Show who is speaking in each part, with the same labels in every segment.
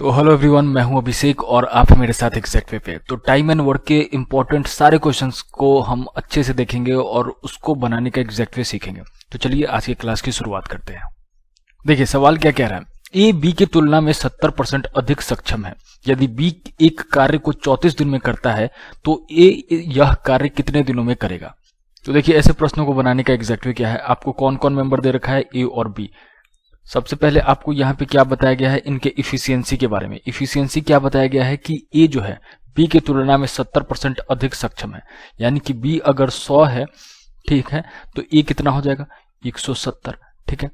Speaker 1: तो hello everyone, मैं हूं अभिषेक और आप हैं मेरे साथ एग्जैक्ट वे पे। तो टाइम एंड वर्क के इंपॉर्टेंट सारे क्वेश्चंस को हम अच्छे से देखेंगे और उसको बनाने का एग्जैक्ट वे सीखेंगे। तो चलिए आज की क्लास की शुरुआत करते हैं। देखिए सवाल क्या कह रहा है, ए बी की तुलना में 70% अधिक सक्षम है। यदि बी एक कार्य को 34 दिन में करता है तो ए यह कार्य कितने दिनों में करेगा। तो देखिए ऐसे प्रश्नों को बनाने का एग्जैक्ट वे क्या है, आपको कौन कौन मेंबर दे रखा है, ए और बी। सबसे पहले आपको यहाँ पे क्या बताया गया है, इनके इफिशियंसी के बारे में। इफिशियंसी क्या बताया गया है कि ए जो है बी की तुलना में 70% अधिक सक्षम है। यानी कि बी अगर 100 है, ठीक है, तो ए कितना हो जाएगा 170। ठीक है,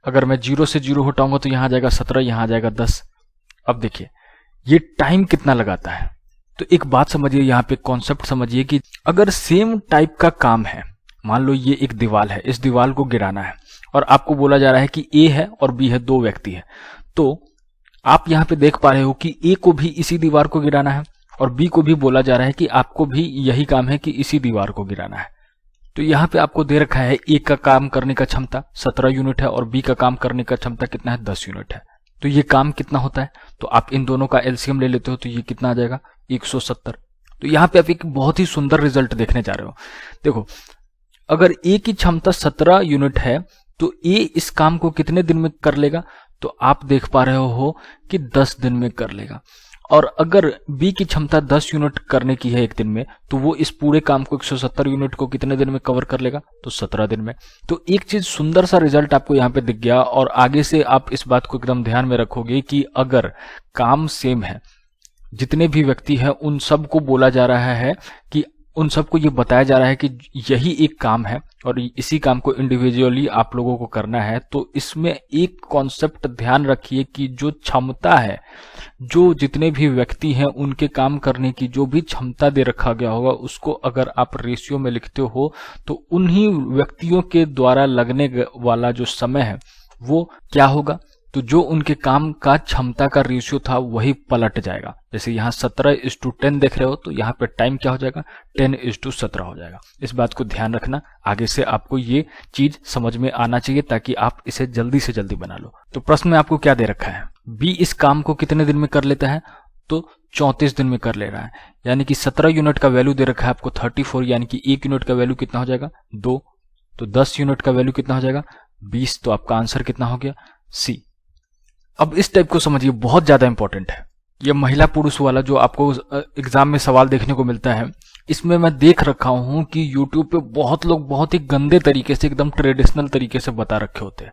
Speaker 1: अगर मैं 0 से 0 हटाऊंगा तो यहाँ आ जाएगा 17, यहाँ आ जाएगा 10। अब देखिए ये टाइम कितना लगाता है। तो एक बात समझिए, यहाँ पे कॉन्सेप्ट समझिए कि अगर सेम टाइप का काम है, मान लो ये एक दीवार है, इस दीवार को गिराना है और आपको बोला जा रहा है कि ए है और बी है, दो व्यक्ति है। तो आप यहाँ पे देख पा रहे हो कि ए को भी इसी दीवार को गिराना है और बी को भी बोला जा रहा है कि आपको भी यही काम है कि इसी दीवार को गिराना है। तो यहाँ पे आपको दे रखा है ए का काम करने का क्षमता 17 यूनिट है और बी का काम करने का क्षमता कितना है, 10 यूनिट है। तो ये काम कितना होता है, तो आप इन दोनों का एलसीएम ले लेते हो तो ये कितना आ जाएगा 170। तो यहाँ पे आप एक बहुत ही सुंदर रिजल्ट देखने जा रहे हो। देखो अगर ए की क्षमता 17 यूनिट है तो ए इस काम को कितने दिन में कर लेगा, तो आप देख पा रहे हो कि 10 दिन में कर लेगा। और अगर बी की क्षमता 10 यूनिट करने की है एक दिन में, तो वो इस पूरे काम को 170 यूनिट को कितने दिन में कवर कर लेगा, तो 17 दिन में। तो एक चीज सुंदर सा रिजल्ट आपको यहाँ पे दिख गया और आगे से आप इस बात को एकदम ध्यान में रखोगे कि अगर काम सेम है, जितने भी व्यक्ति हैं उन सबको बोला जा रहा है कि उन सबको ये बताया जा रहा है कि यही एक काम है और इसी काम को इंडिविजुअली आप लोगों को करना है। तो इसमें एक कॉन्सेप्ट ध्यान रखिए कि जो क्षमता है, जो जितने भी व्यक्ति हैं उनके काम करने की जो भी क्षमता दे रखा गया होगा, उसको अगर आप रेशियो में लिखते हो तो उन्हीं व्यक्तियों के द्वारा लगने वाला जो समय है वो क्या होगा, तो जो उनके काम का क्षमता का रेशियो था वही पलट जाएगा। जैसे यहाँ 17:10 देख रहे हो तो यहाँ पे टाइम क्या हो जाएगा, 10:17 हो जाएगा। इस बात को ध्यान रखना, आगे से आपको ये चीज समझ में आना चाहिए ताकि आप इसे जल्दी से जल्दी बना लो। तो प्रश्न में आपको क्या दे रखा है, बी इस काम को कितने दिन में कर लेता है, तो 34 दिन में कर ले रहा है। यानी कि 17 यूनिट का वैल्यू दे रखा है आपको 34, यानी कि 1 यूनिट का वैल्यू कितना हो जाएगा 2, तो 10 यूनिट का वैल्यू कितना हो जाएगा 20। तो आपका आंसर कितना हो गया सी। अब इस टाइप को समझिए, बहुत ज्यादा इंपॉर्टेंट है ये महिला पुरुष वाला जो आपको एग्जाम में सवाल देखने को मिलता है। इसमें मैं देख रखा हूं कि YouTube पे बहुत लोग बहुत ही गंदे तरीके से, एकदम ट्रेडिशनल तरीके से बता रखे होते हैं।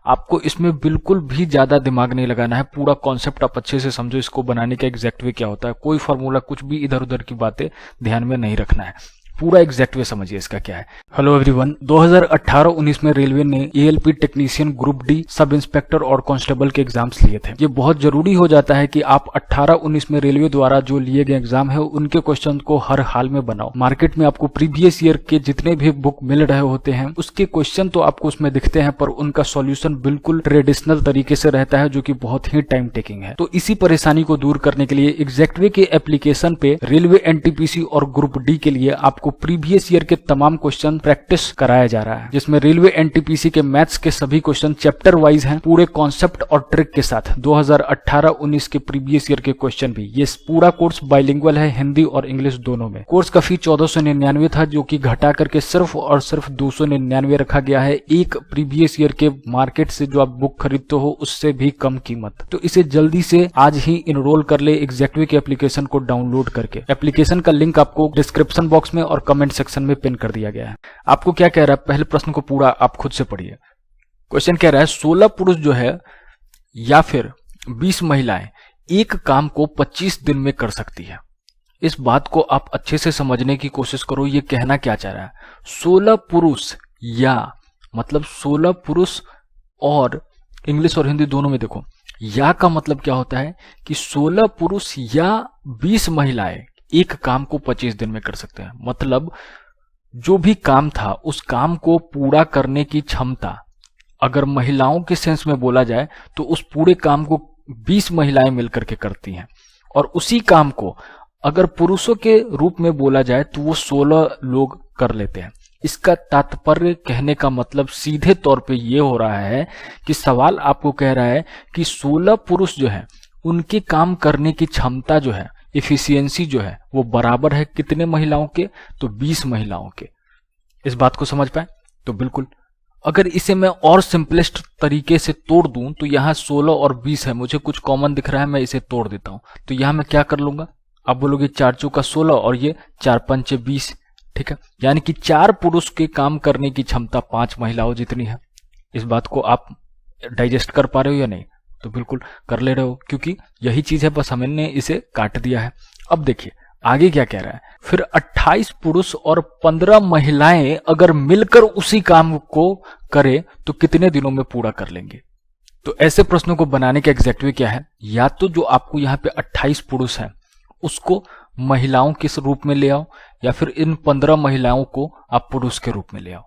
Speaker 1: आपको इसमें बिल्कुल भी ज्यादा दिमाग नहीं लगाना है, पूरा कॉन्सेप्ट आप अच्छे से समझो, इसको बनाने का एग्जैक्ट वे क्या होता है। कोई फॉर्मूला कुछ भी इधर उधर की बातें ध्यान में नहीं रखना है, पूरा एग्जैक्ट वे समझिए इसका क्या है। हेलो एवरीवन, 2018-19 में रेलवे ने ALP technician group D, sub inspector और कांस्टेबल के एग्जाम्स लिए थे। ये बहुत जरूरी हो जाता है कि आप 18-19 में रेलवे द्वारा जो लिए गए एग्जाम है उनके क्वेश्चन को हर हाल में बनाओ। मार्केट में आपको प्रीवियस ईयर के जितने भी बुक मिल रहे होते हैं उसके क्वेश्चन तो आपको उसमें दिखते हैं, पर उनका सॉल्यूशन बिल्कुल ट्रेडिशनल तरीके से रहता है जो कि बहुत ही टाइम टेकिंग है। तो इसी परेशानी को दूर करने के लिए एग्जैक्ट वे के एप्लीकेशन पे रेलवे एनटीपीसी और ग्रुप डी के लिए आपको प्रीवियस ईयर के तमाम क्वेश्चन प्रैक्टिस कराया जा रहा है, जिसमें रेलवे एनटीपीसी के मैथ्स के सभी क्वेश्चन चैप्टर वाइज हैं, पूरे कॉन्सेप्ट और ट्रिक के साथ। 2018-19 के प्रीवियस ईयर के क्वेश्चन भी। ये पूरा कोर्स बाइलिंगुअल है, हिंदी और इंग्लिश दोनों में। कोर्स का फी 1499 था, जो कि घटा करके सिर्फ और सिर्फ 299 रखा गया है। एक प्रीवियस ईयर के मार्केट से जो आप बुक खरीदते हो उससे भी कम कीमत। तो इसे जल्दी से आज ही इनरोल कर ले एग्जैक्ट वे के एप्लीकेशन को डाउनलोड करके। एप्लीकेशन का लिंक आपको डिस्क्रिप्शन बॉक्स में और कमेंट सेक्शन में पिन कर दिया गया है। आपको क्या कह रहा है, पहले प्रश्न को पूरा आप खुद से पढ़िए। क्वेश्चन कह रहा है 16 पुरुष जो है या फिर 20 महिलाएं एक काम को 25 दिन में कर सकती है। इस बात को आप अच्छे से समझने की कोशिश करो, ये कहना क्या चाह रहा है। 16 पुरुष या मतलब 16 पुरुष, और इंग्लिश और हिंदी दोनों में देखो या का मतलब क्या होता है कि 16 पुरुष या 20 महिलाएं एक काम को 25 दिन में कर सकते हैं। मतलब जो भी काम था उस काम को पूरा करने की क्षमता अगर महिलाओं के सेंस में बोला जाए तो उस पूरे काम को 20 महिलाएं मिलकर के करती हैं, और उसी काम को अगर पुरुषों के रूप में बोला जाए तो वो 16 लोग कर लेते हैं। इसका तात्पर्य कहने का मतलब सीधे तौर पे ये हो रहा है कि सवाल आपको कह रहा है कि 16 पुरुष जो है उनके काम करने की क्षमता जो है, इफिशियंसी जो है, वो बराबर है कितने महिलाओं के? तो 20 महिलाओं के। इस बात को समझ पाए? तो बिल्कुल। अगर इसे मैं और सिंपलेस्ट तरीके से तोड़ दूं तो यहाँ 16 और 20 है, मुझे कुछ कॉमन दिख रहा है, मैं इसे तोड़ देता हूं। तो यहाँ मैं क्या कर लूंगा? आप बोलोगे 4 चौका 16 और ये 4 पंचे 20, ठीक है। यानी कि 4 पुरुष के काम करने की क्षमता 5 महिलाओं जितनी है। इस बात को आप डाइजेस्ट कर पा रहे हो या नहीं? तो बिल्कुल कर ले रहे हो, क्योंकि यही चीज है, बस हमने इसे काट दिया है। अब देखिए आगे क्या कह रहा है। फिर 28 पुरुष और 15 महिलाएं अगर मिलकर उसी काम को करे तो कितने दिनों में पूरा कर लेंगे? तो ऐसे प्रश्नों को बनाने का एग्जैक्ट वे क्या है? या तो जो आपको यहाँ पे 28 पुरुष हैं उसको महिलाओं के रूप में ले आओ, या फिर इन 15 महिलाओं को आप पुरुष के रूप में ले आओ।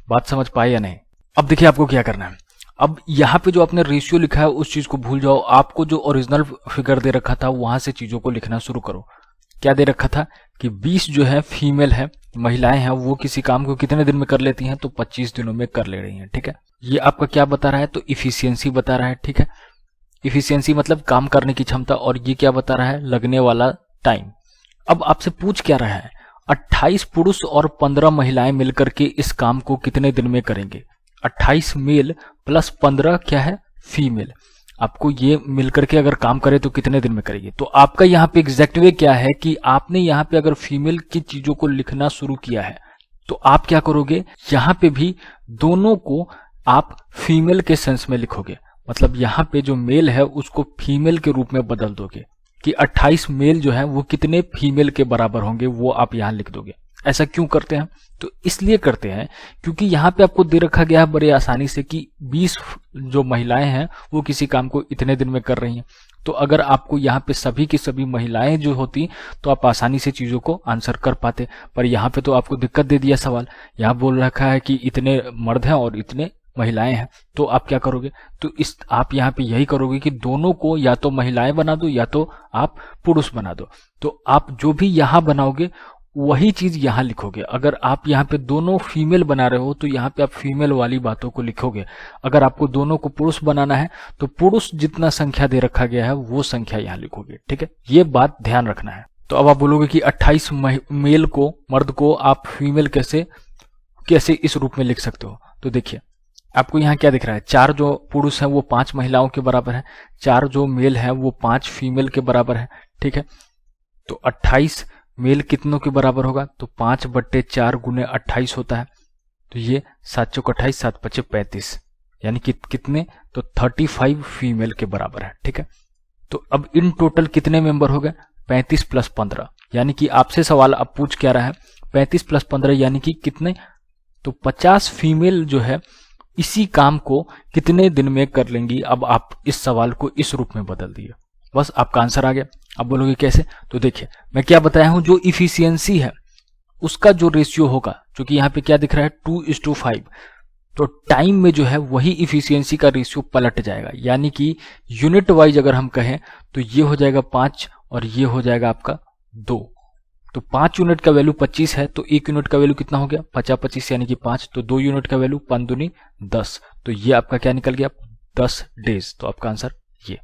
Speaker 1: बात समझ पाए या नहीं? अब देखिए आपको क्या करना है। अब यहाँ पे जो आपने रेशियो लिखा है उस चीज को भूल जाओ। आपको जो ओरिजिनल फिगर दे रखा था वहां से चीजों को लिखना शुरू करो। क्या दे रखा था कि 20 जो है फीमेल है, महिलाएं हैं, वो किसी काम को कितने दिन में कर लेती हैं? तो 25 दिनों में कर ले रही हैं, ठीक है। ये आपका क्या बता रहा है? तो इफिशियंसी बता रहा है, ठीक है। इफिशियंसी मतलब काम करने की क्षमता, और ये क्या बता रहा है? लगने वाला टाइम। अब आपसे पूछ क्या रहा है? 28 पुरुष और 15 महिलाएं मिलकर के इस काम को कितने दिन में करेंगे? 28 मेल प्लस 15 क्या है? फीमेल। आपको ये मिलकर के अगर काम करे तो कितने दिन में करेंगे? तो आपका यहाँ पे एग्जैक्ट वे क्या है कि आपने यहाँ पे अगर फीमेल की चीजों को लिखना शुरू किया है तो आप क्या करोगे? यहाँ पे भी दोनों को आप फीमेल के सेंस में लिखोगे। मतलब यहाँ पे जो मेल है उसको फीमेल के रूप में बदल दोगे कि 28 मेल जो है वो कितने फीमेल के बराबर होंगे, वो आप यहाँ लिख दोगे। ऐसा क्यों करते हैं? तो इसलिए करते हैं क्योंकि यहाँ पे आपको दे रखा गया है बड़े आसानी से कि 20 जो महिलाएं हैं वो किसी काम को इतने दिन में कर रही हैं। तो अगर आपको यहाँ पे सभी की सभी महिलाएं जो होती तो आप आसानी से चीजों को आंसर कर पाते, पर यहाँ पे तो आपको दिक्कत दे दिया सवाल। यहाँ बोल रखा है कि इतने मर्द हैं और इतने महिलाएं हैं, तो आप क्या करोगे? तो इस आप यहाँ पे यही करोगे कि दोनों को या तो महिलाएं बना दो या तो आप पुरुष बना दो। तो आप जो भी यहाँ बनाओगे वही चीज यहाँ लिखोगे। अगर आप यहाँ पे दोनों फीमेल बना रहे हो तो यहाँ पे आप फीमेल वाली बातों को लिखोगे। अगर आपको दोनों को पुरुष बनाना है तो पुरुष जितना संख्या दे रखा गया है वो संख्या यहाँ लिखोगे, ठीक है। ये बात ध्यान रखना है। तो अब आप बोलोगे कि 28 मेल को, मर्द को आप फीमेल कैसे इस रूप में लिख सकते हो? तो देखिए आपको यहाँ क्या दिख रहा है? 4 जो पुरुष हैं वो 5 महिलाओं के बराबर है, 4 जो मेल हैं वो 5 फीमेल के बराबर है, ठीक है। तो 28 मेल कितनों के बराबर होगा? तो 5/4 गुने 28 होता है। तो ये 7 चौक 28, 7 पचे 35, यानी कि कितने? तो 35 फीमेल के बराबर है, ठीक है। तो अब इन टोटल कितने मेंबर हो गए? 35 + 15, यानी कि आपसे सवाल अब पूछ क्या रहा है? 35 + 15 यानी कि कितने? तो 50 फीमेल जो है इसी काम को कितने दिन में कर लेंगी? अब आप इस सवाल को इस रूप में बदल दिए, बस आपका आंसर आ गया। अब बोलोगे कैसे? तो देखिए मैं क्या बताया हूं, जो इफिशियंसी है उसका जो रेशियो होगा, क्योंकि यहाँ पे क्या दिख रहा है 2:5, तो टाइम में जो है वही इफिशियंसी का रेशियो पलट जाएगा। यानी कि यूनिट वाइज अगर हम कहें तो ये हो जाएगा 5 और ये हो जाएगा आपका 2। तो 5 यूनिट का वैल्यू 25 है, तो 1 यूनिट का वैल्यू कितना हो गया? 50/25 यानी कि 5। तो 2 यूनिट का वैल्यू 5 दूनी 10, तो ये आपका क्या निकल गया? 10 डेज। तो आपका आंसर ये।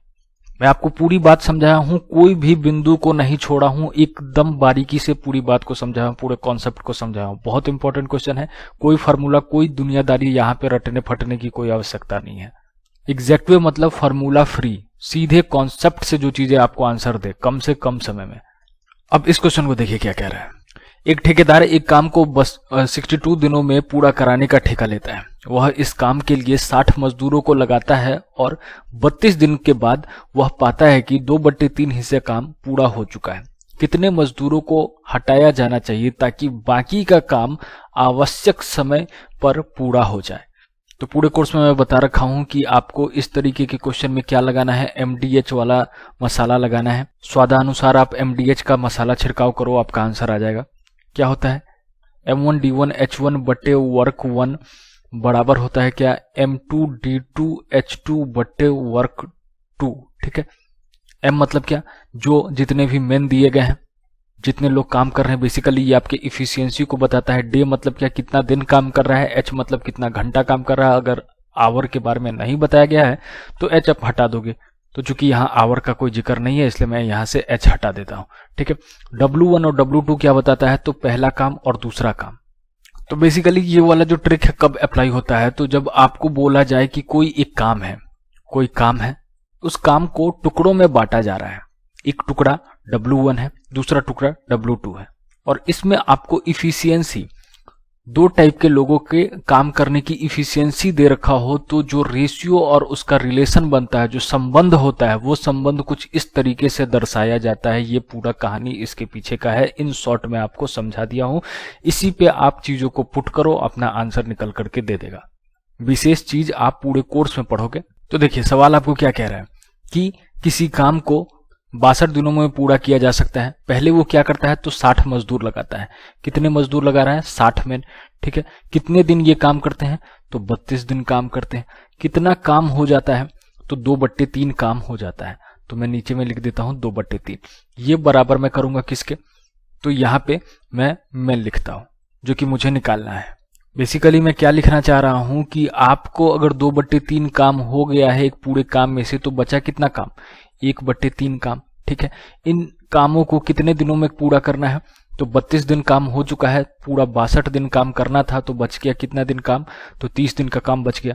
Speaker 1: मैं आपको पूरी बात समझाया हूं, कोई भी बिंदु को नहीं छोड़ा हूं, एकदम बारीकी से पूरी बात को समझाया हूं, पूरे कॉन्सेप्ट को समझाया हूं। बहुत इंपॉर्टेंट क्वेश्चन है, कोई फार्मूला, कोई दुनियादारी यहाँ पे रटने फटने की कोई आवश्यकता नहीं है। एग्जैक्ट वे मतलब फार्मूला फ्री, सीधे कॉन्सेप्ट से जो चीजें आपको आंसर दे कम से कम समय में। अब इस क्वेश्चन को देखिए क्या कह रहा है। एक ठेकेदार एक काम को बस 62 दिनों में पूरा कराने का ठेका लेता है। वह इस काम के लिए 60 मजदूरों को लगाता है और 32 दिन के बाद वह पाता है कि 2/3 हिस्से काम पूरा हो चुका है। कितने मजदूरों को हटाया जाना चाहिए ताकि बाकी का काम आवश्यक समय पर पूरा हो जाए? तो पूरे कोर्स में मैं बता रखा हूं कि आपको इस तरीके के क्वेश्चन में क्या लगाना है, MDH वाला मसाला लगाना है। स्वादानुसार आप MDH का मसाला छिड़काव करो, आपका आंसर आ जाएगा। क्या होता है? M1D1H1 बटे वर्क 1 बराबर होता है क्या? M2D2H2 बटे वर्क 2, ठीक है। M मतलब क्या? जो जितने भी मेन दिए गए हैं, जितने लोग काम कर रहे हैं, बेसिकली ये आपके इफिशियंसी को बताता है। डे मतलब क्या? कितना दिन काम कर रहा है। H मतलब कितना घंटा काम कर रहा है। अगर आवर के बारे में नहीं बताया गया है तो H आप हटा दोगे, तो चूंकि यहाँ आवर का कोई जिक्र नहीं है इसलिए मैं यहाँ से h हटा देता हूँ। ठीक है, W1 और W2 क्या बताता है, तो पहला काम और दूसरा काम। तो बेसिकली ये वाला जो ट्रिक है कब अप्लाई होता है, तो जब आपको बोला जाए कि कोई एक काम है, कोई काम है, उस काम को टुकड़ों में बांटा जा रहा है। एक टुकड़ा W1 है, दूसरा टुकड़ा W2 है, और इसमें आपको इफिशियंसी, दो टाइप के लोगों के काम करने की इफिशियंसी दे रखा हो, तो जो रेशियो और उसका रिलेशन बनता है, जो संबंध होता है, वो संबंध कुछ इस तरीके से दर्शाया जाता है। ये पूरा कहानी इसके पीछे का है, इन शॉर्ट में आपको समझा दिया हूं। इसी पे आप चीजों को पुट करो, अपना आंसर निकल करके दे देगा। विशेष चीज आप पूरे कोर्स में पढ़ोगे। तो देखिए सवाल आपको क्या कह रहा है कि किसी काम को 62 दिनों में पूरा किया जा सकता है। पहले वो क्या करता है, तो 60 मजदूर लगाता है। कितने मजदूर लगा रहा है, 60 मैन। ठीक है, कितने दिन ये काम करते हैं, तो 32 दिन काम करते हैं। कितना काम हो जाता है, तो 2/3 काम हो जाता है। तो मैं नीचे में लिख देता हूं 2/3। ये बराबर मैं करूंगा किसके, तो यहाँ पे मैं लिखता हूं जो कि मुझे निकालना है। बेसिकली मैं क्या लिखना चाह रहा हूं कि आपको अगर 2/3 काम हो गया है एक पूरे काम में से, तो बचा कितना काम, 1/3 काम। ठीक है, इन कामों को कितने दिनों में पूरा करना है, तो 32 दिन काम हो चुका है, पूरा 62 दिन काम करना था, तो बच गया कितना दिन काम, तो 30 दिन का काम बच गया।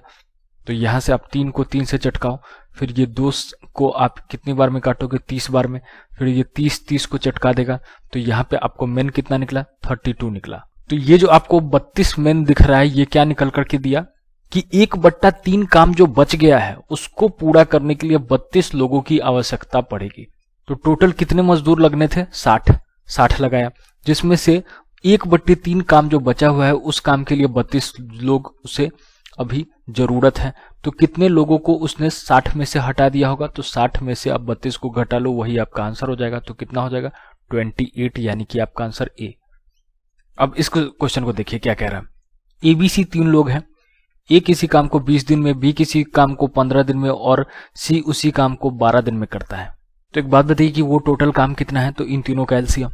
Speaker 1: तो यहां से आप 3 को 3 से चटकाओ, फिर ये 2 को आप कितनी बार में काटोगे, 30 बार में, फिर ये 30 को चटका देगा। तो यहाँ पे आपको मेन कितना निकला, 32 निकला। तो ये जो आपको 32 मेन दिख रहा है, ये क्या निकल करके दिया कि 1/3 काम जो बच गया है उसको पूरा करने के लिए 32 लोगों की आवश्यकता पड़ेगी। तो टोटल कितने मजदूर लगने थे, 60 लगाया, जिसमें से 1/3 काम जो बचा हुआ है उस काम के लिए 32 लोग उसे अभी जरूरत है। तो कितने लोगों को उसने 60 में से हटा दिया होगा, तो 60 में से आप 32 को घटा लो, वही आपका आंसर हो जाएगा। तो कितना हो जाएगा, 28, यानी कि आपका आंसर ए। अब इस क्वेश्चन को देखिए क्या कह रहा है। ABC 3 लोग हैं, ए किसी काम को 20 दिन में, बी किसी काम को 15 दिन में और सी उसी काम को 12 दिन में करता है। तो एक बात बताइए कि वो टोटल काम कितना है, तो इन तीनों का एलसीएम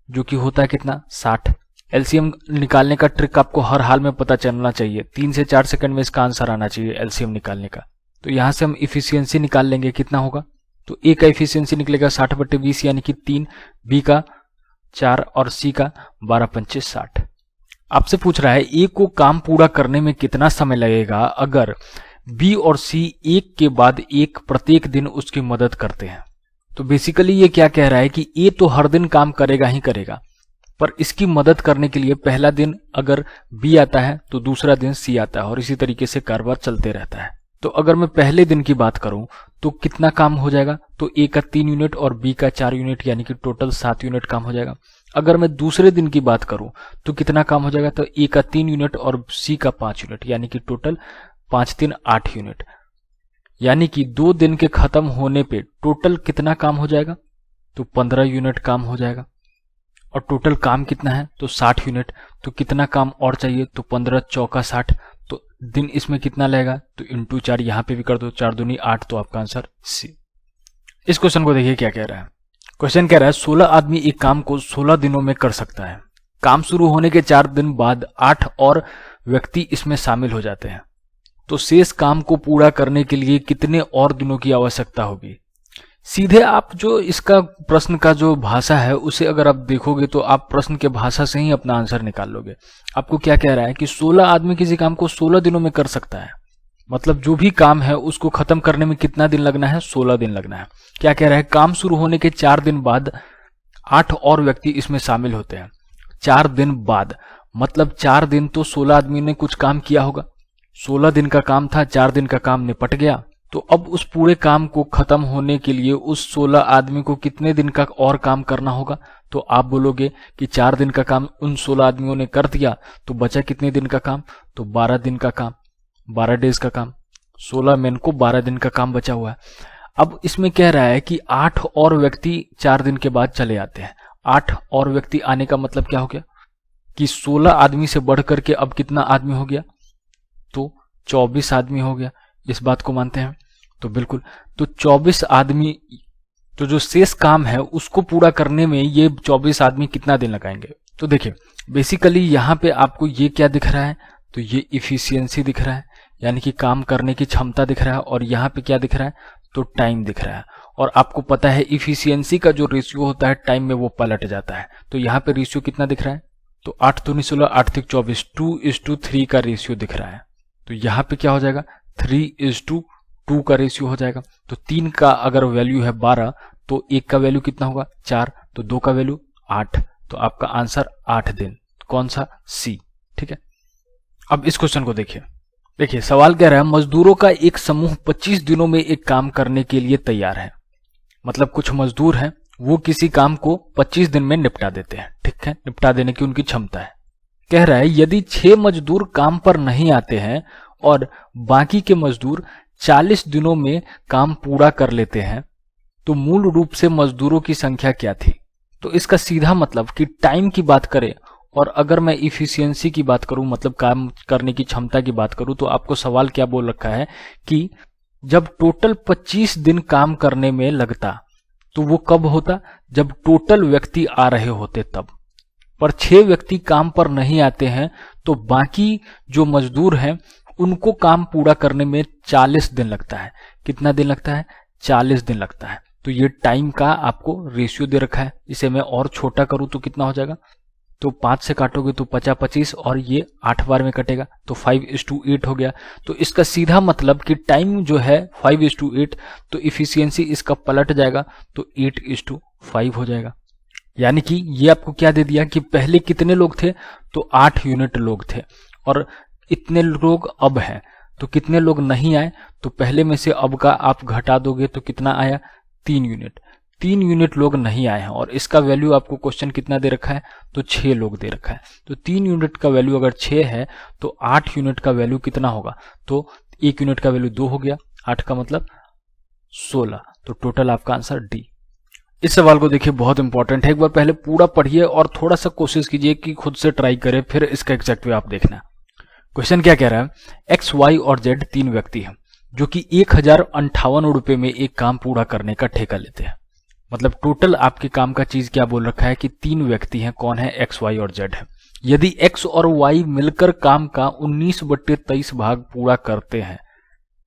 Speaker 1: जो कि होता है कितना, 60। एलसीएम निकालने का ट्रिक आपको हर हाल में पता चलना चाहिए, 3 से 4 सेकंड में इसका आंसर आना चाहिए एलसीएम निकालने का। तो यहां से हम इफिशियंसी निकाल लेंगे, कितना होगा, तो ए का इफिशियंसी निकलेगा 60/20 यानी कि 3, बी का 4 और सी का 12×5 60। आपसे पूछ रहा है ए को काम पूरा करने में कितना समय लगेगा अगर बी और सी एक के बाद एक प्रत्येक दिन उसकी मदद करते हैं। तो बेसिकली ये क्या कह रहा है कि ए तो हर दिन काम करेगा ही करेगा, पर इसकी मदद करने के लिए पहला दिन अगर बी आता है तो दूसरा दिन सी आता है, और इसी तरीके से कारोबार चलते रहता है। तो अगर मैं पहले दिन की बात करूं तो कितना काम हो जाएगा, तो ए का 3 यूनिट और बी का 4 यूनिट, यानी कि टोटल 7 यूनिट काम हो जाएगा। अगर मैं दूसरे दिन की बात करूं तो कितना काम हो जाएगा, तो ए का 3 यूनिट और सी का 5 यूनिट, यानी कि टोटल 5×3 8 यूनिट, यानी कि 2 दिन के खत्म होने पे टोटल कितना काम हो जाएगा, तो 15 यूनिट काम हो जाएगा। और टोटल काम कितना है, तो 60 यूनिट। तो कितना काम और चाहिए, तो 15 चौका 60, तो दिन इसमें कितना लगेगा, तो इंटू 4 यहां पे भी कर दो, 4 दूनी 8, तो आपका आंसर सी। इस क्वेश्चन को देखिए क्या कह रहा है। क्वेश्चन कह रहा है 16 आदमी एक काम को 16 दिनों में कर सकता है। काम शुरू होने के 4 दिन बाद 8 और व्यक्ति इसमें शामिल हो जाते हैं, तो शेष काम को पूरा करने के लिए कितने और दिनों की आवश्यकता होगी। सीधे आप जो इसका प्रश्न का जो भाषा है उसे अगर आप देखोगे तो आप प्रश्न के भाषा से ही अपना आंसर निकाल लोगे। आपको क्या कह रहा है कि 16 आदमी किसी काम को 16 दिनों में कर सकता है, मतलब जो भी काम है उसको खत्म करने में कितना दिन लगना है, 16 दिन लगना है। क्या कह रहा है, काम शुरू होने के 4 दिन बाद 8 और व्यक्ति इसमें शामिल होते हैं। 4 दिन बाद मतलब 4 दिन तो 16 आदमी ने कुछ काम किया होगा, 16 दिन का काम था, 4 दिन का काम निपट गया। तो अब उस पूरे काम को खत्म होने के लिए उस 16 आदमी को कितने दिन का और काम करना होगा, तो आप बोलोगे कि 4 दिन का काम उन 16 आदमियों ने कर दिया, तो बचा कितने दिन का काम, तो 12 दिन का काम, 12 डेज का काम। 16 मैन को 12 दिन का काम बचा हुआ है। अब इसमें कह रहा है कि 8 और व्यक्ति 4 दिन के बाद चले आते हैं। 8 और व्यक्ति आने का मतलब क्या हो गया कि 16 आदमी से बढ़ करके अब कितना आदमी हो गया, तो 24 आदमी हो गया। इस बात को मानते हैं तो बिल्कुल, तो 24 आदमी, तो जो शेष काम है उसको पूरा करने में ये 24 आदमी कितना दिन लगाएंगे। तो देखिए बेसिकली यहाँ पे आपको ये क्या दिख रहा है, तो ये इफिशियंसी दिख रहा है, यानी कि काम करने की क्षमता दिख रहा है। और यहाँ पे क्या दिख रहा है, तो टाइम दिख रहा है। और आपको पता है इफिशियंसी का जो रेशियो होता है टाइम में वो पलट जाता है। तो यहाँ पे रेशियो कितना दिख रहा है? तो 8 दूनी 16, 8 तिक 24, 2:3 का रेशियो दिख रहा है। तो यहाँ पे क्या हो जाएगा? 3:2 का रेशियो हो जाएगा। तो 3 का अगर वैल्यू है 12 तो 1 का वैल्यू कितना होगा? 4, तो 2 का वैल्यू 8। तो आपका आंसर 8 दिन। कौन सा? सी। ठीक है, अब इस क्वेश्चन को देखिए सवाल कह रहा है मजदूरों का एक समूह 25 दिनों में एक काम करने के लिए तैयार है। मतलब कुछ मजदूर हैं वो किसी काम को 25 दिन में निपटा देते हैं। ठीक है, निपटा देने की उनकी क्षमता है। कह रहा है यदि 6 मजदूर काम पर नहीं आते हैं और बाकी के मजदूर 40 दिनों में काम पूरा कर लेते हैं तो मूल रूप से मजदूरों की संख्या क्या थी? तो इसका सीधा मतलब कि टाइम की बात करें और अगर मैं इफिशियंसी की बात करूं, मतलब काम करने की क्षमता की बात करूं, तो आपको सवाल क्या बोल रखा है कि जब टोटल 25 दिन काम करने में लगता तो वो कब होता? जब टोटल व्यक्ति आ रहे होते तब। पर 6 व्यक्ति काम पर नहीं आते हैं तो बाकी जो मजदूर हैं उनको काम पूरा करने में 40 दिन लगता है। कितना दिन लगता है? 40 दिन लगता है। तो ये टाइम का आपको रेशियो दे रखा है। इसे मैं और छोटा करूं तो कितना हो जाएगा? तो 5 से काटोगे तो 50 25 और ये 8 बार में कटेगा तो 5:8 हो गया। तो इसका सीधा मतलब कि टाइम जो है 5:8 तो इफिशियंसी इसका पलट जाएगा तो 8:5 हो जाएगा। यानी कि ये आपको क्या दे दिया कि पहले कितने लोग थे? तो 8 यूनिट लोग थे और इतने लोग अब हैं। तो कितने लोग नहीं आए? तो पहले में से अब का आप घटा दोगे तो कितना आया? 3 यूनिट। 3 यूनिट लोग नहीं आए हैं और इसका वैल्यू आपको क्वेश्चन कितना दे रखा है? तो 6 लोग दे रखा है। तो 3 यूनिट का वैल्यू अगर 6 है तो 8 यूनिट का वैल्यू कितना होगा? तो 1 यूनिट का वैल्यू 2 हो गया, 8 का मतलब 16। तो टोटल आपका आंसर डी। इस सवाल को देखिए बहुत इंपॉर्टेंट है। एक बार पहले पूरा पढ़िए और थोड़ा सा कोशिश कीजिए कि खुद से ट्राई करें, फिर इसका एग्जैक्ट वे आप देखना। क्वेश्चन क्या कह रहा है? एक्स, वाई और जेड 3 व्यक्ति हैं जो कि 1058 रुपए में एक काम पूरा करने का ठेका लेते हैं। मतलब टोटल आपके काम का चीज क्या बोल रखा है कि 3 व्यक्ति हैं। कौन है? एक्स, वाई और जेड है। यदि एक्स और वाई मिलकर काम का 19/23 भाग पूरा करते हैं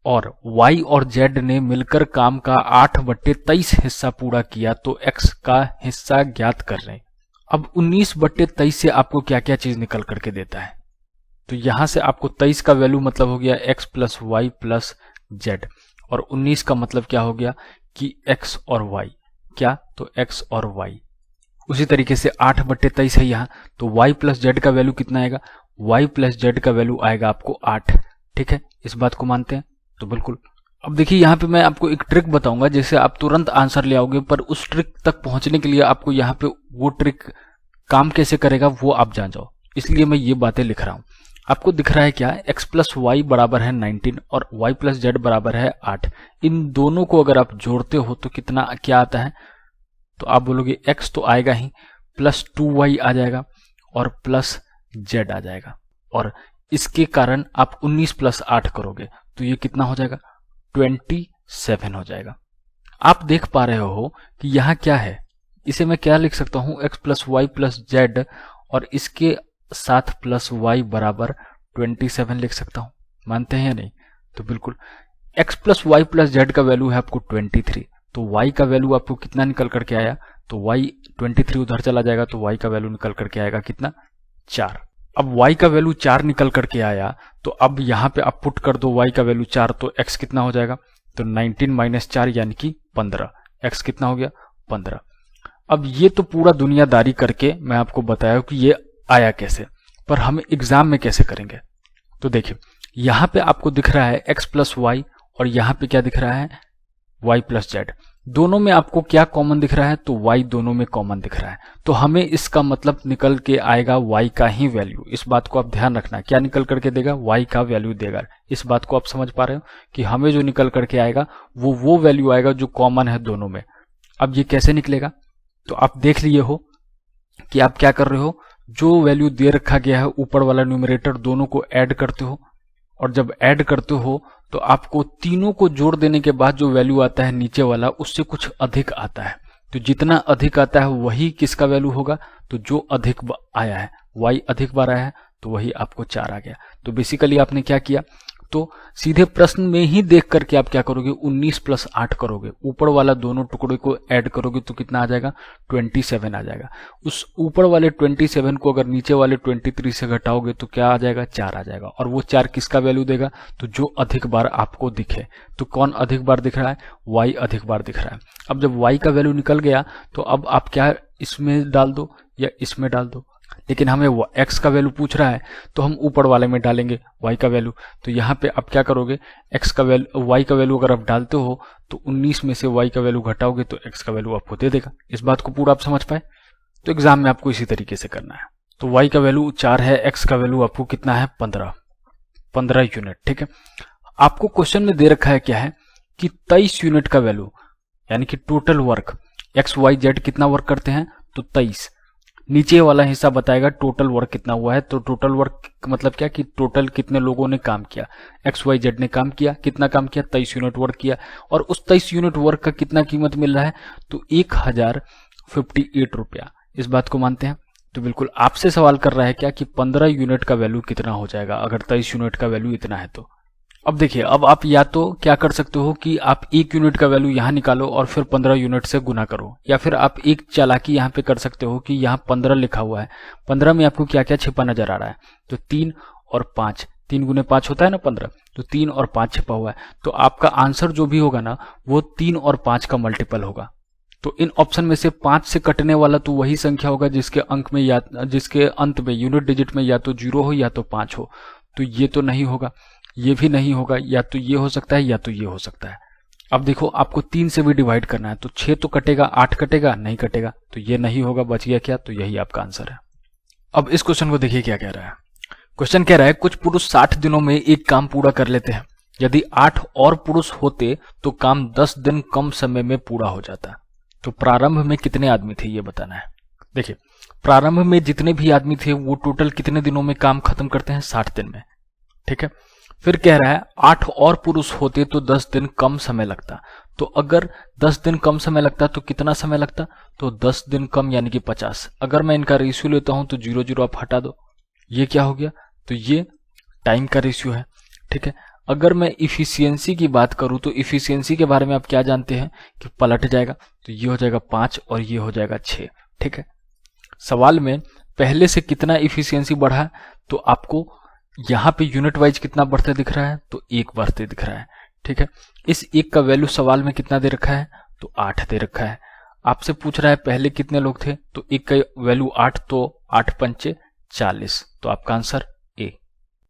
Speaker 1: और वाई और जेड ने मिलकर काम का 8/23 हिस्सा पूरा किया तो एक्स का हिस्सा ज्ञात कर रहे हैं। अब 19/23 से आपको क्या क्या चीज निकल करके देता है? तो यहां से आपको 23 का वैल्यू मतलब हो गया x plus y plus z और 19 का मतलब क्या हो गया कि एक्स और वाई। क्या? तो एक्स और वाई। उसी तरीके से 8/23 है यहाँ, तो वाई प्लस जेड का वैल्यू कितना आएगा? वाई प्लस जेड का वैल्यू आएगा आपको 8। ठीक है, इस बात को मानते हैं? तो बिल्कुल। अब देखिए यहाँ पे मैं आपको एक ट्रिक बताऊंगा जिससे आप तुरंत आंसर ले आओगे, पर उस ट्रिक तक पहुंचने के लिए आपको यहाँ पे वो ट्रिक काम कैसे करेगा वो आप जान जाओ, इसलिए मैं ये बातें लिख रहा हूं। आपको दिख रहा है क्या? x प्लस वाई बराबर है 19 और y प्लस जेड बराबर है 8। इन दोनों को अगर आप जोड़ते हो तो कितना क्या आता है? तो आप बोलोगे x तो आएगा ही, प्लस 2y आ जाएगा और प्लस z आ जाएगा और इसके कारण आप 19 प्लस 8 करोगे तो ये कितना हो जाएगा? 27 हो जाएगा। आप देख पा रहे हो कि यहाँ क्या है? इसे मैं क्या लिख सकता हूँ? x plus y plus z और इसके साथ प्लस y बराबर 27 लिख सकता हूं। मानते हैं या नहीं? तो बिल्कुल। x plus y plus z का वैल्यू है आपको 23, तो y का वैल्यू आपको कितना निकल करके आया? तो y 23 उधर चला जाएगा तो y का वैल्यू निकल करके आएगा कितना? 4। अब y का वैल्यू 4 निकल करके आया तो अब यहाँ पे आप पुट कर दो y का वैल्यू 4 तो x कितना हो जाएगा? तो 19 माइनस 4 यानी कि 15। x कितना हो गया? 15। अब ये तो पूरा दुनियादारी करके मैं आपको बताया कि ये आया कैसे, पर हम एग्जाम में कैसे करेंगे। तो देखिए यहां पे आपको दिख रहा है x प्लस वाई और यहां पे क्या दिख रहा है? y plus Z. दोनों में आपको क्या कॉमन दिख रहा है? तो y दोनों में कॉमन दिख रहा है। तो हमें इसका मतलब निकल के आएगा y का ही वैल्यू। इस बात को आप ध्यान रखना, क्या निकल करके देगा? y का वैल्यू देगा। इस बात को आप समझ पा रहे हो कि हमें जो निकल करके आएगा वो वैल्यू आएगा जो कॉमन है दोनों में। अब ये कैसे निकलेगा? तो आप देख लिए हो कि आप क्या कर रहे हो, जो वैल्यू दे रखा गया है ऊपर वाला न्यूमरेटर दोनों को ऐड करते हो और जब ऐड करते हो तो आपको तीनों को जोड़ देने के बाद जो वैल्यू आता है नीचे वाला उससे कुछ अधिक आता है। तो जितना अधिक आता है वही किसका वैल्यू होगा? तो जो अधिक आया है, y अधिक बार आया है तो वही आपको 4 आ गया। तो बेसिकली आपने क्या किया? तो सीधे प्रश्न में ही देख करके आप क्या करोगे, 19 प्लस 8 करोगे, ऊपर वाला दोनों टुकड़े को ऐड करोगे तो कितना आ जाएगा, 27 आ जाएगा। उस ऊपर वाले 27 को अगर नीचे वाले 23 से घटाओगे तो क्या आ जाएगा, 4 आ जाएगा। और वो 4 किसका वैल्यू देगा, तो जो अधिक बार आपको दिखे। तो कौन अधिक बार दिख रहा है, y अधिक बार दिख रहा है। अब जब y का वैल्यू निकल गया तो अब आप क्या इसमें डाल दो या इसमें डाल दो, लेकिन हमें x का वैल्यू पूछ रहा है तो हम ऊपर वाले में डालेंगे y का वैल्यू। तो यहाँ पे आप क्या करोगे, y का वैल्यू अगर आप डालते हो तो 19 में से y का वैल्यू घटाओगे तो x का वैल्यू आपको दे देगा। इस बात को पूरा आप समझ पाए। तो एग्जाम में आपको इसी तरीके से करना है। तो y का वैल्यू 4 है, x का वैल्यू आपको कितना है, 15 यूनिट। ठीक है, आपको क्वेश्चन में दे रखा है क्या है कि 23 यूनिट का वैल्यू, यानी कि total work x y z कितना वर्क करते हैं, तो 23। नीचे वाला हिस्सा बताएगा टोटल वर्क कितना हुआ है। तो टोटल वर्क मतलब क्या कि टोटल कितने लोगों ने काम किया, एक्स वाई जेड ने काम किया, कितना काम किया, 23 यूनिट वर्क किया। और उस 23 यूनिट वर्क का कितना कीमत मिल रहा है, तो 1058 रुपया। इस बात को मानते हैं। तो बिल्कुल आपसे सवाल कर रहा है क्या कि 15 यूनिट का वैल्यू कितना हो जाएगा अगर 23 यूनिट का वैल्यू इतना है। तो अब देखिए, अब आप या तो क्या कर सकते हो कि आप 1 यूनिट का वैल्यू यहाँ निकालो और फिर 15 यूनिट से गुना करो, या फिर आप एक चालाकी यहाँ पे कर सकते हो कि यहाँ 15 लिखा हुआ है, 15 में आपको क्या क्या छिपा नजर आ रहा है, तो 3 और 5, 3 गुने 5 होता है ना 15, तो 3 और 5 छिपा हुआ है। तो आपका आंसर जो भी होगा ना वो 3 और 5 का मल्टीपल होगा। तो इन ऑप्शन में से 5 से कटने वाला तो वही संख्या होगा जिसके अंक में या जिसके अंत में यूनिट डिजिट में या तो 0 हो या तो 5 हो। तो ये तो नहीं होगा, ये भी नहीं होगा, या तो ये हो सकता है या तो ये हो सकता है। अब देखो, आपको 3 से भी डिवाइड करना है, तो 6 तो कटेगा, 8 कटेगा, नहीं कटेगा, तो ये नहीं होगा, बच गया क्या, तो यही आपका आंसर है। अब इस क्वेश्चन को देखिए क्या कह रहा है। क्वेश्चन कह रहा है कुछ पुरुष 60 दिनों में एक काम पूरा कर लेते हैं, यदि 8 और पुरुष होते तो काम 10 दिन कम समय में पूरा हो जाता। तो प्रारंभ में कितने आदमी थे ये बताना है। देखिए, प्रारंभ में जितने भी आदमी थे वो टोटल कितने दिनों में काम खत्म करते हैं, 60 दिन में। ठीक है, फिर कह रहा है 8 और पुरुष होते तो 10 दिन कम समय लगता। तो अगर 10 दिन कम समय लगता तो कितना समय लगता, तो 10 दिन कम यानी कि 50। अगर मैं इनका रेशियो लेता हूं तो 0 0 आप हटा दो, ये क्या हो गया, तो ये टाइम का रेशियो है। ठीक है, अगर मैं इफिशियंसी की बात करूं तो इफिशियंसी के बारे में आप क्या जानते हैं कि पलट जाएगा, तो ये हो जाएगा 5 और ये हो जाएगा 6। ठीक है, सवाल में पहले से कितना इफिशियंसी बढ़ा है, तो आपको यहाँ पे यूनिट वाइज कितना बढ़ते दिख रहा है, तो 1 बढ़ते दिख रहा है। ठीक है, इस 1 का वैल्यू सवाल में कितना दे रखा है, तो 8 दे रखा है। आपसे पूछ रहा है पहले कितने लोग थे, तो 1 का वैल्यू 8, तो 8 पंचे 40, तो आपका आंसर